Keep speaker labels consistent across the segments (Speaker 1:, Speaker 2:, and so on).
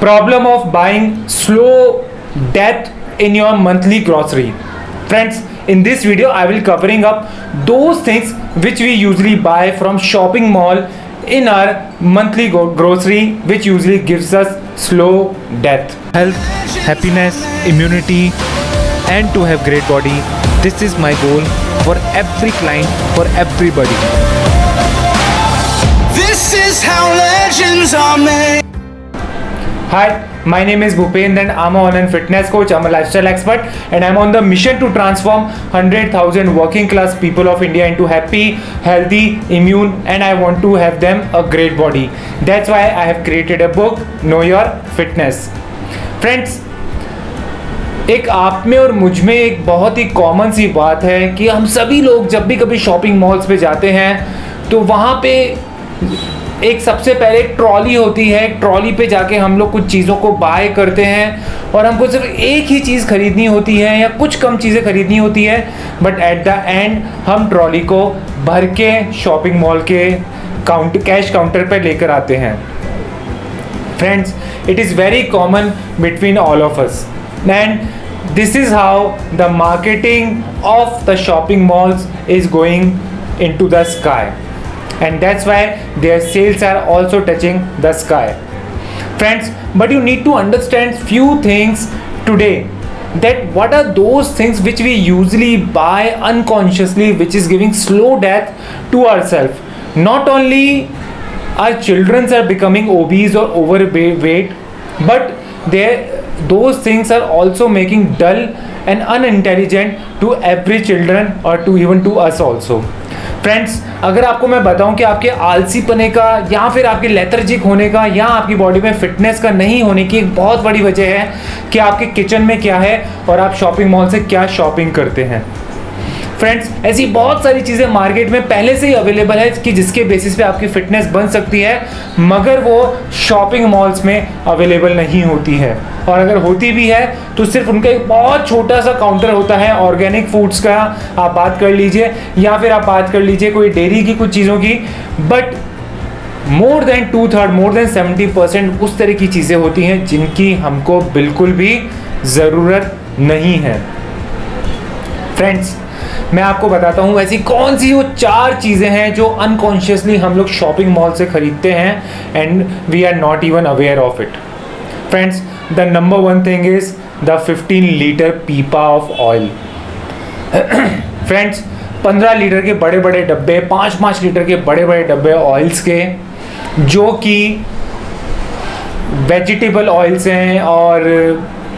Speaker 1: Problem of buying slow death in your monthly grocery. Friends, in this video I will covering up those things which we usually buy from shopping mall in our monthly grocery, which usually gives us slow death. Health, happiness, immunity, and to have great body. This is my goal for every client, for everybody.
Speaker 2: This is how legends are made.
Speaker 1: Hi, my name is Bhupendra and I'm an online fitness coach. I'm a lifestyle expert and I'm on the mission to transform 100,000 working class people of India into happy, healthy, immune, and I want to have them a great body. That's why I have created a book, Know Your Fitness. Friends, एक आप में और मुझ में एक बहुत ही common सी बात है कि हम सभी लोग जब भी कभी शॉपिंग मॉल्स पे जाते हैं तो वहाँ पे एक सबसे पहले ट्रॉली होती है। ट्रॉली पे जाके हम लोग कुछ चीज़ों को बाय करते हैं और हमको सिर्फ एक ही चीज़ खरीदनी होती है या कुछ कम चीज़ें खरीदनी होती है, बट एट द एंड हम ट्रॉली को भर के शॉपिंग मॉल के कैश काउंटर पे लेकर आते हैं। Friends, it is very common between all of us and this is how the marketing of the shopping malls is going into the sky, and that's why their sales are also touching the sky. Friends, but you need to understand few things today, that what are those things which we usually buy unconsciously, which is giving slow death to ourselves. Not only our children are becoming obese or overweight, but those things are also making dull and unintelligent to every children or to even to us also. Friends, अगर आपको मैं बताऊं कि आपके आलसीपने का या फिर आपके लेथर्जिक होने का या आपकी बॉडी में फिटनेस का नहीं होने की एक बहुत बड़ी वजह है कि आपके किचन में क्या है और आप शॉपिंग मॉल से क्या शॉपिंग करते हैं। फ्रेंड्स, ऐसी बहुत सारी चीज़ें मार्केट में पहले से ही अवेलेबल है कि जिसके बेसिस पे आपकी फिटनेस बन सकती है, मगर वो शॉपिंग मॉल्स में अवेलेबल नहीं होती है, और अगर होती भी है तो सिर्फ उनका एक बहुत छोटा सा काउंटर होता है। ऑर्गेनिक फूड्स का आप बात कर लीजिए या फिर आप बात कर लीजिए कोई डेयरी की कुछ चीज़ों की, but more than 2/3 more than 70% उस तरह की चीज़ें होती हैं जिनकी हमको बिल्कुल भी ज़रूरत नहीं है। फ्रेंड्स, मैं आपको बताता हूँ ऐसी कौन सी वो 4 चीज़ें हैं जो अनकॉन्शियसली हम लोग शॉपिंग मॉल से खरीदते हैं and we are not even aware of it. Friends, the number 1 thing is the 15 litre पीपा ऑफ ऑयल। फ्रेंड्स, 15 लीटर के बड़े बड़े डब्बे, 5-5 लीटर के बड़े बड़े डब्बे ऑयल्स के, जो कि वेजिटेबल ऑयल्स हैं और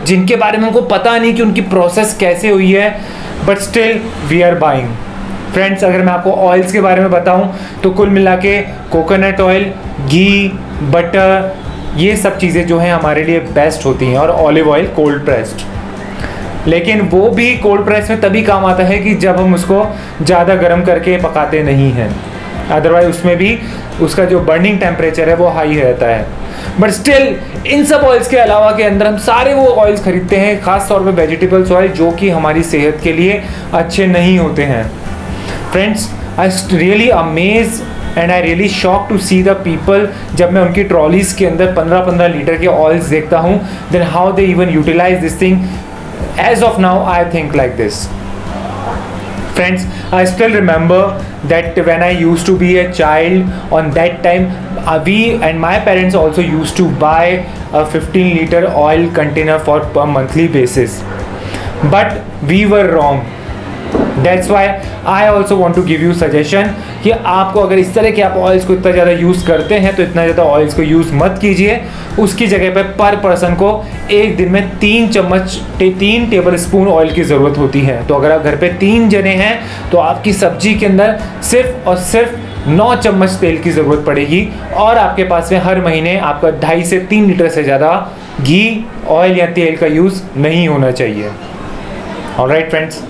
Speaker 1: जिनके बारे में हमको पता नहीं कि उनकी प्रोसेस कैसे हुई है, but still we are buying. Friends, अगर मैं आपको ऑयल्स के बारे में बताऊं तो कुल मिला के कोकोनट ऑयल, घी, बटर, ये सब चीज़ें जो हैं हमारे लिए बेस्ट होती हैं, और ऑलिव ऑयल कोल्ड प्रेस्ड। लेकिन वो भी कोल्ड प्रेस में तभी काम आता है कि जब हम उसको ज़्यादा गर्म करके पकाते नहीं हैं, अदरवाइज उसमें भी उसका जो बर्निंग टेम्परेचर है वो हाई रहता है। बट स्टिल इन सब ऑयल्स के अलावा के अंदर हम सारे वो ऑयल्स खरीदते हैं, खास तौर पे वेजिटेबल्स ऑयल, जो कि हमारी सेहत के लिए अच्छे नहीं होते हैं। Friends, I really amaze and I really shock to see the people, जब मैं उनकी ट्रॉलीज के अंदर 15-15 लीटर के ऑयल्स देखता हूँ, then how they even utilise this thing. As of now I think like this. Friends, I still remember that when I used to be a child, on that time we and my parents also used to buy a 15-liter oil container for per monthly basis, but we were wrong. That's why I also want to give you suggestion कि आपको अगर इस तरह के आप oils को इतना ज़्यादा यूज़ करते हैं तो इतना ज़्यादा ऑयल्स को यूज़ मत कीजिए। उसकी जगह पे पर पर्सन को एक दिन में 3 टेबल स्पून ऑयल की ज़रूरत होती है। तो अगर आप घर पे 3 जने हैं तो आपकी सब्जी के अंदर सिर्फ और सिर्फ 9 चम्मच तेल की ज़रूरत पड़ेगी, और आपके पास में हर महीने आपका 2.5 से 3 लीटर से ज़्यादा घी, ऑयल या तेल का यूज़ नहीं होना चाहिए। ऑलराइट फ्रेंड्स,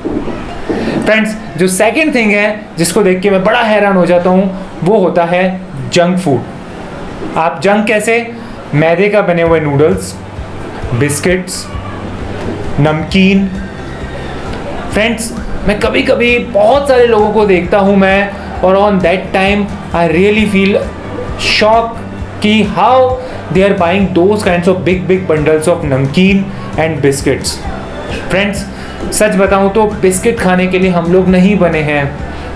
Speaker 1: जो सेकंड थिंग है जिसको देख के मैं बड़ा हैरान हो जाता हूँ, वो होता है जंक फूड। आप जंक कैसे? मैदे का बने हुए नूडल्स, बिस्किट्स, नमकीन। फ्रेंड्स, मैं कभी कभी बहुत सारे लोगों को देखता हूँ मैं, और on that time I really feel shock कि how they are buying those kinds of big bundles of namkeen and biscuits. Friends, सच बताऊं तो बिस्किट खाने के लिए हम लोग नहीं बने हैं।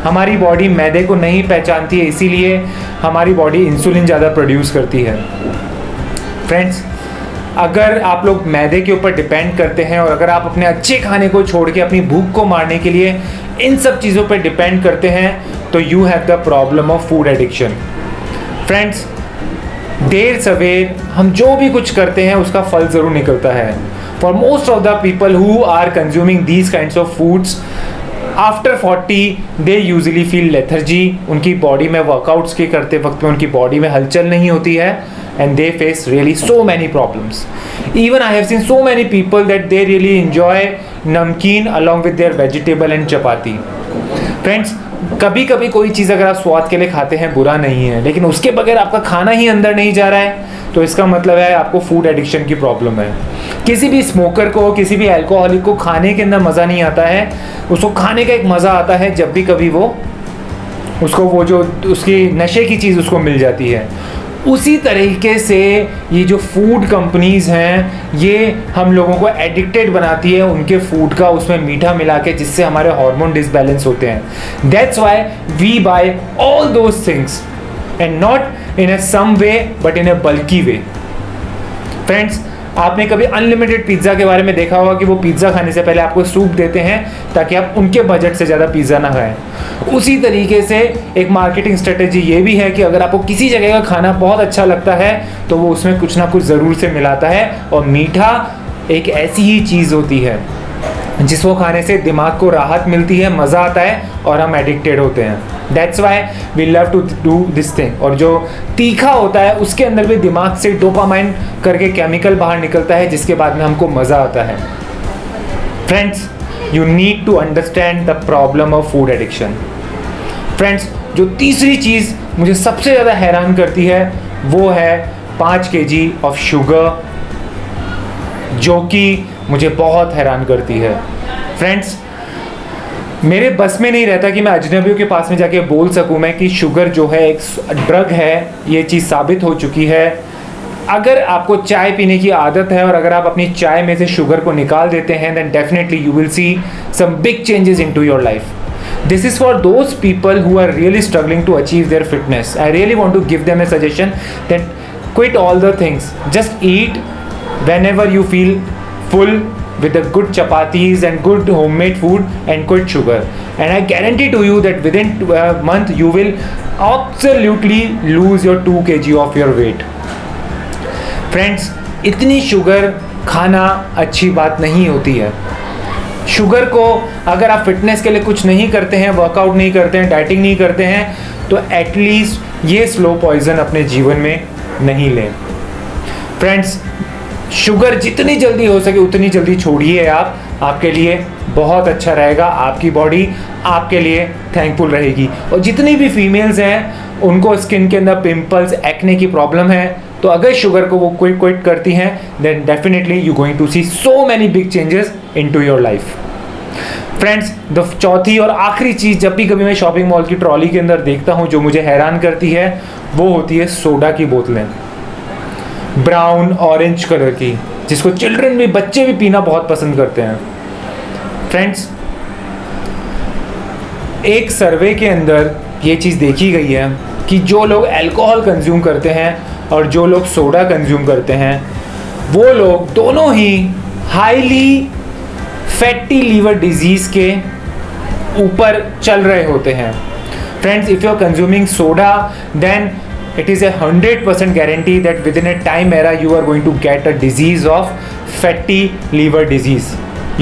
Speaker 1: हमारी बॉडी मैदे को नहीं पहचानती है, इसीलिए हमारी बॉडी इंसुलिन ज़्यादा प्रोड्यूस करती है। फ्रेंड्स, अगर आप लोग मैदे के ऊपर डिपेंड करते हैं और अगर आप अपने अच्छे खाने को छोड़ के अपनी भूख को मारने के लिए इन सब चीज़ों पर डिपेंड करते हैं, तो you have the problem of food addiction. Friends, देर सवेर हम जो भी कुछ करते हैं उसका फल ज़रूर निकलता है। For most of the people who are consuming these kinds of foods after 40 they usually feel lethargy. उनकी बॉडी में वर्कआउट्स के करते वक्त में उनकी बॉडी में हलचल नहीं होती है and they face really so many problems. Even I have seen so many people that they really enjoy namkeen along with their vegetable and chapati. Friends, कभी कभी कोई चीज़ अगर आप स्वाद के लिए खाते हैं बुरा नहीं है, लेकिन उसके बगैर आपका खाना ही अंदर नहीं जा रहा है तो इसका मतलब है आपको फूड एडिक्शन की प्रॉब्लम है। किसी भी स्मोकर को, किसी भी अल्कोहलिक को खाने के अंदर मज़ा नहीं आता है। उसको खाने का एक मज़ा आता है जब भी कभी उसको वो जो उसकी नशे की चीज़ उसको मिल जाती है। उसी तरीके से ये जो फूड कंपनीज़ हैं ये हम लोगों को एडिक्टेड बनाती है उनके फूड का, उसमें मीठा मिला के, जिससे हमारे हार्मोन डिसबैलेंस होते हैं। That's why we buy all those things and not in a some way but in a bulky way. Friends, आपने कभी अनलिमिटेड पिज़्ज़ा के बारे में देखा होगा कि वो पिज़्ज़ा खाने से पहले आपको सूप देते हैं ताकि आप उनके बजट से ज़्यादा पिज़्ज़ा ना खाएं। उसी तरीके से एक मार्केटिंग स्ट्रेटेजी ये भी है कि अगर आपको किसी जगह का खाना बहुत अच्छा लगता है तो वो उसमें कुछ ना कुछ ज़रूर से मिलाता है। और मीठा एक ऐसी ही चीज़ होती है जिसको खाने से दिमाग को राहत मिलती है, मज़ा आता है और हम एडिक्टेड होते हैं। That's why we love to do this thing. और जो तीखा होता है उसके अंदर भी दिमाग से डोपामाइन करके केमिकल बाहर निकलता है जिसके बाद में हमको मज़ा आता है। Friends, you need to understand the problem of food addiction. Friends, जो तीसरी चीज़ मुझे सबसे ज़्यादा हैरान करती है वो है 5 kg ऑफ शुगर, जो कि मुझे बहुत हैरान करती है। फ्रेंड्स, मेरे बस में नहीं रहता कि मैं अजनबियों के पास में जाके बोल सकूं मैं कि शुगर जो है एक ड्रग है, ये चीज़ साबित हो चुकी है। अगर आपको चाय पीने की आदत है और अगर आप अपनी चाय में से शुगर को निकाल देते हैं then definitely you will see some big changes into your life. This is for those people who are really struggling to achieve their fitness. I really want to give them a suggestion that quit all the things. Just eat whenever you feel full with the good chapatis and good homemade food and quit sugar. And I guarantee to you that within a month you will absolutely lose your 2 kg of your weight. Friends, इतनी sugar खाना अच्छी बात नहीं होती है. Sugar को अगर आप फिटनेस के लिए कुछ नहीं करते हैं, वर्कआउट नहीं करते हैं, डाइटिंग नहीं करते हैं, तो एटलीस्ट ये स्लो पॉइजन अपने जीवन में नहीं लें. फ्रेंड्स, शुगर जितनी जल्दी हो सके उतनी जल्दी छोड़िए. आपके लिए बहुत अच्छा रहेगा. आपकी बॉडी आपके लिए थैंकफुल रहेगी. और जितनी भी फीमेल्स हैं उनको स्किन के अंदर पिंपल्स, एक्ने की प्रॉब्लम है, तो अगर शुगर को वो क्विट करती हैं then definitely you going to see so many big changes into your life. Friends, the चौथी और आखिरी चीज़ जब भी कभी मैं शॉपिंग मॉल की ट्रॉली के अंदर देखता हूँ जो मुझे हैरान करती है वो होती है सोडा की बोतलें, ब्राउन ऑरेंज कलर की, जिसको चिल्ड्रन भी, बच्चे भी पीना बहुत पसंद करते हैं. फ्रेंड्स, एक सर्वे के अंदर ये चीज़ देखी गई है कि जो लोग अल्कोहल कंज्यूम करते हैं और जो लोग सोडा कंज्यूम करते हैं वो लोग दोनों ही हाईली फैटी लीवर डिजीज़ के ऊपर चल रहे होते हैं. Friends, if you are consuming soda then it is a 100% guarantee that within a time era you are going to get a disease of fatty liver disease.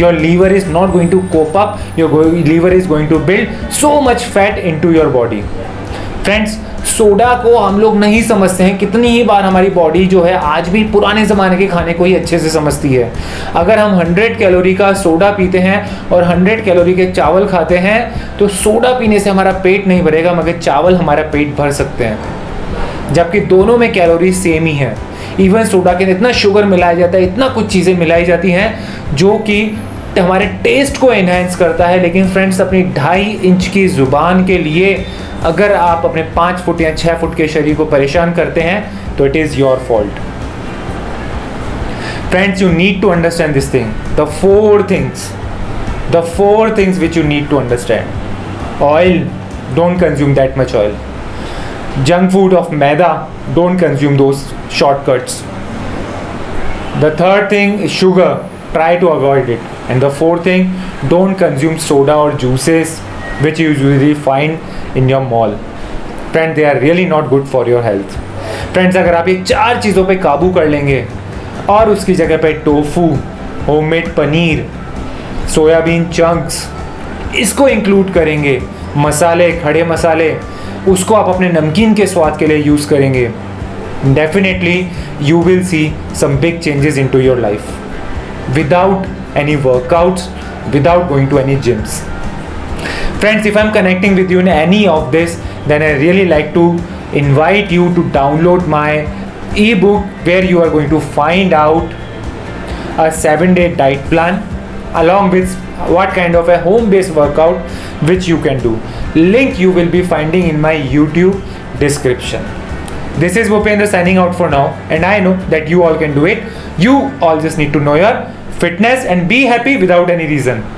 Speaker 1: Your liver is not going to cope up. Liver is going to build so much fat into your body. Friends, soda को हम लोग नहीं समझते हैं. कितनी ही बार हमारी body जो है आज भी पुराने ज़माने के खाने को ही अच्छे से समझती है. अगर हम 100 कैलोरी का सोडा पीते हैं और 100 कैलोरी के चावल खाते हैं तो सोडा पीने से हमारा पेट नहीं भरेगा मगर चावल हमारा पेट भर सकते हैं, जबकि दोनों में कैलोरी सेम ही है. इवन सोडा के अंदर इतना शुगर मिलाया जाता है, इतना कुछ चीज़ें मिलाई जाती हैं जो कि हमारे टेस्ट को एनहांस करता है. लेकिन फ्रेंड्स, अपनी 2.5 इंच की ज़ुबान के लिए अगर आप अपने 5 फुट या 6 फुट के शरीर को परेशान करते हैं तो it is your fault. Friends, you need to understand this thing. The four things which you need to understand. Oil, don't consume that much oil. Junk food of maida, don't consume those shortcuts. The third thing is sugar, try to avoid it. And the fourth thing, don't consume soda or juices which you usually find in your mall. Friends, they are really not good for your health. Friends, अगर आप ये 4 चीज़ों पे काबू कर लेंगे और उसकी जगह पे tofu, homemade paneer, soybean chunks इसको इंक्लूड करेंगे, मसाले, खड़े मसाले, उसको आप अपने नमकीन के स्वाद के लिए यूज़ करेंगे, definitely you will see some big changes into your life without any workouts, without going to any gyms. Friends, if I'm connecting with you in any of this, then I really like to invite you to download my ebook where you are going to find out a 7-day diet plan along with what kind of a home-based workout which you can do. Link you will be finding in my YouTube description. This is Bhupendra signing out for now, and I know that you all can do it. You all just need to know your fitness and be happy without any reason.